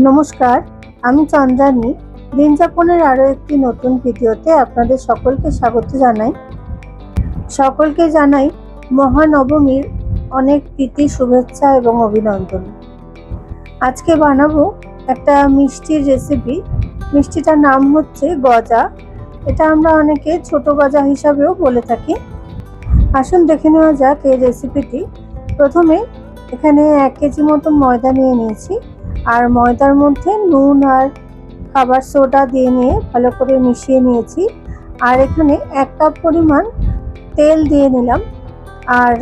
নমস্কার, আমি চন্দ্রানী। দিন যাপনের আরও একটি নতুন ভিডিওতে আপনাদের সকলকে স্বাগত জানাই। সকলকে জানাই মহানবমীর অনেক প্রীতি, শুভেচ্ছা এবং অভিনন্দন। আজকে বানাবো একটা মিষ্টির রেসিপি। মিষ্টিটার নাম হচ্ছে গজা। এটা আমরা অনেকে ছোট গজা হিসাবেও বলে থাকি। আসুন দেখে নেওয়া যাক এই রেসিপিটি। প্রথমে এখানে 1 কেজি মতন ময়দা নিয়ে নিয়েছি, আর ময়দার মধ্যে নুন আর খাবার সোডা দিয়ে নিয়ে ভালো করে মিশিয়ে নিয়েছি। আর এখানে 1 কাপ পরিমাণ তেল দিয়ে নিলাম, আর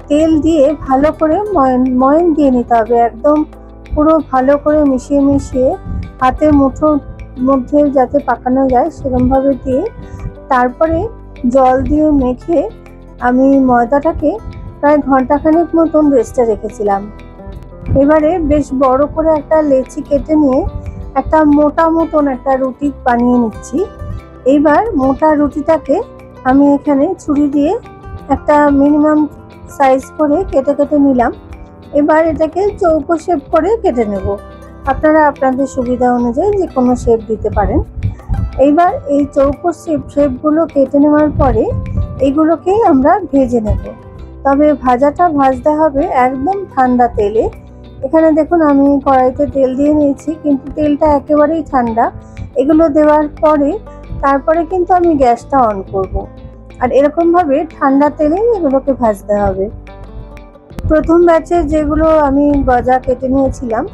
তেল দিয়ে ভালো করে ময়ন দিয়ে নিতে হবে। একদম পুরো ভালো করে মিশিয়ে হাতের মুঠোর মধ্যে যাতে পাকানো যায় সেরকমভাবে দিয়ে তারপরে জল দিয়ে মেখে আমি ময়দাটাকে প্রায় ঘন্টাখানেক মতন রেস্টে রেখেছিলাম। এবারে বেশ বড় করে একটা লেচি কেটে নিয়ে একটা মোটা মতন একটা রুটি বানিয়ে নিচ্ছি। এইবার মোটা রুটিটাকে আমি এখানে ছুরি দিয়ে একটা মিনিমাম সাইজ করে কেটে নিলাম। এবার এটাকে চৌকো শেপ করে কেটে নেব। আপনারা আপনাদের সুবিধা অনুযায়ী যে কোনো শেপ দিতে পারেন। এইবার এই চৌকো শেপগুলো কেটে নেওয়ার পরে এগুলোকেই আমরা ভেজে নেব। তবে ভাজাটা ভাজতে হবে একদম ঠান্ডা তেলে। এখানে দেখুন আমি কড়াইতে তেল দিয়ে নিয়েছি, কিন্তু তেলটা একেবারেই ঠান্ডা। এগুলো দেওয়ার পরে তারপরে কিন্তু আমি গ্যাসটা অন করব, আর এরকমভাবে ঠান্ডা তেলেই এগুলোকে ভাজতে হবে। প্রথম ব্যাচে যেগুলো আমি গজা কেটে নিয়েছিলাম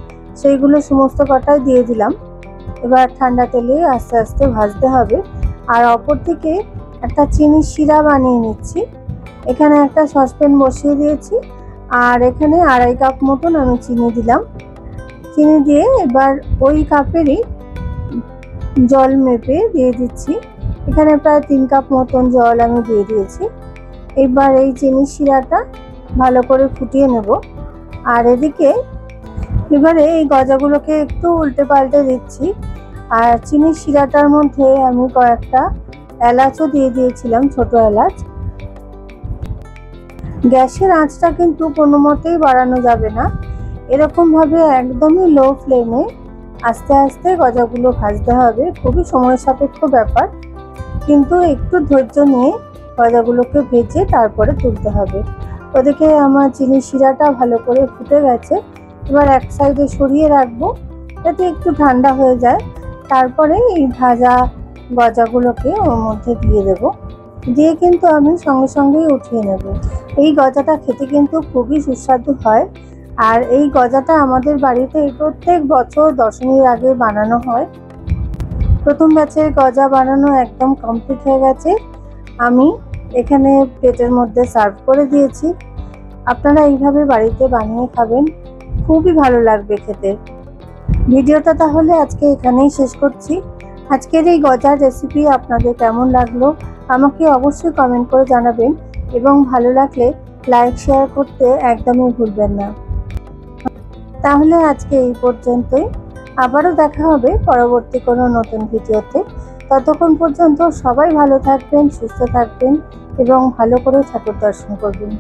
সেইগুলো সমস্ত কটাই দিয়ে দিলাম। এবার ঠান্ডা তেলে আস্তে আস্তে ভাজতে হবে। আর অপর দিকে একটা চিনির শিরা বানিয়ে নিচ্ছি। এখানে একটা সসপ্যান বসিয়ে দিয়েছি, আর এখানে 2.5 কাপ মতন আমি চিনি দিলাম। চিনি দিয়ে এবার ওই কাপেরই জল মেপে দিয়ে দিচ্ছি। এখানে প্রায় 3 কাপ মতন জল আমি দিয়ে দিয়েছি। এবার এই চিনির শিরাটা ভালো করে ফুটিয়ে নেব। আর এদিকে এবারে এই গজাগুলোকে একটু উল্টে পাল্টে দিচ্ছি। আর চিনির শিরাটার মধ্যে আমি কয়েকটা এলাচও দিয়ে দিয়েছিলাম, ছোট এলাচ। গ্যাসের আঁচটা কিন্তু কোনো মতেই বাড়ানো যাবে না। এরকমভাবে একদমই লো ফ্লেমে আস্তে আস্তে গজাগুলো ভাজতে হবে। খুবই সময় সাপেক্ষ ব্যাপার, কিন্তু একটু ধৈর্য নিয়ে গজাগুলোকে ভেজে তারপরে তুলতে হবে। ওদিকে আমার চিনি শিরাটা ভালো করে ফুটে গেছে। এবার এক সাইডে সরিয়ে রাখবো যাতে একটু ঠান্ডা হয়ে যায়। তারপরে এই ভাজা গজাগুলোকে ওর মধ্যে দিয়ে দেবো। দিয়ে কিন্তু আমি সঙ্গে সঙ্গেই উঠিয়ে নেব। এই গজাটা খেতে কিন্তু খুবই সুস্বাদু হয়। আর এই গজাটা আমাদের বাড়িতে প্রত্যেক বছর দশমীর আগে বানানো হয়। প্রথম ব্যাচের গজা বানানো একদম কমপ্লিট হয়ে গেছে। আমি এখানে প্লেটের মধ্যে সার্ভ করে দিয়েছি। আপনারা এইভাবে বাড়িতে বানিয়ে খাবেন, খুবই ভালো লাগবে খেতে। ভিডিওটা তাহলে আজকে এখানেই শেষ করছি। আজকের এই গজার রেসিপি আপনাদের কেমন লাগলো আমাকে অবশ্যই কমেন্ট করে জানাবেন, এবং ভালো লাগলে লাইক শেয়ার করতে একদমই ভুলবেন না। তাহলে আজকে এই পর্যন্তই। আবারও দেখা হবে পরবর্তী কোনো নতুন ভিডিওতে। ততক্ষণ পর্যন্ত সবাই ভালো থাকবেন, সুস্থ থাকবেন এবং ভালো করে ঠাকুর দর্শন করবেন।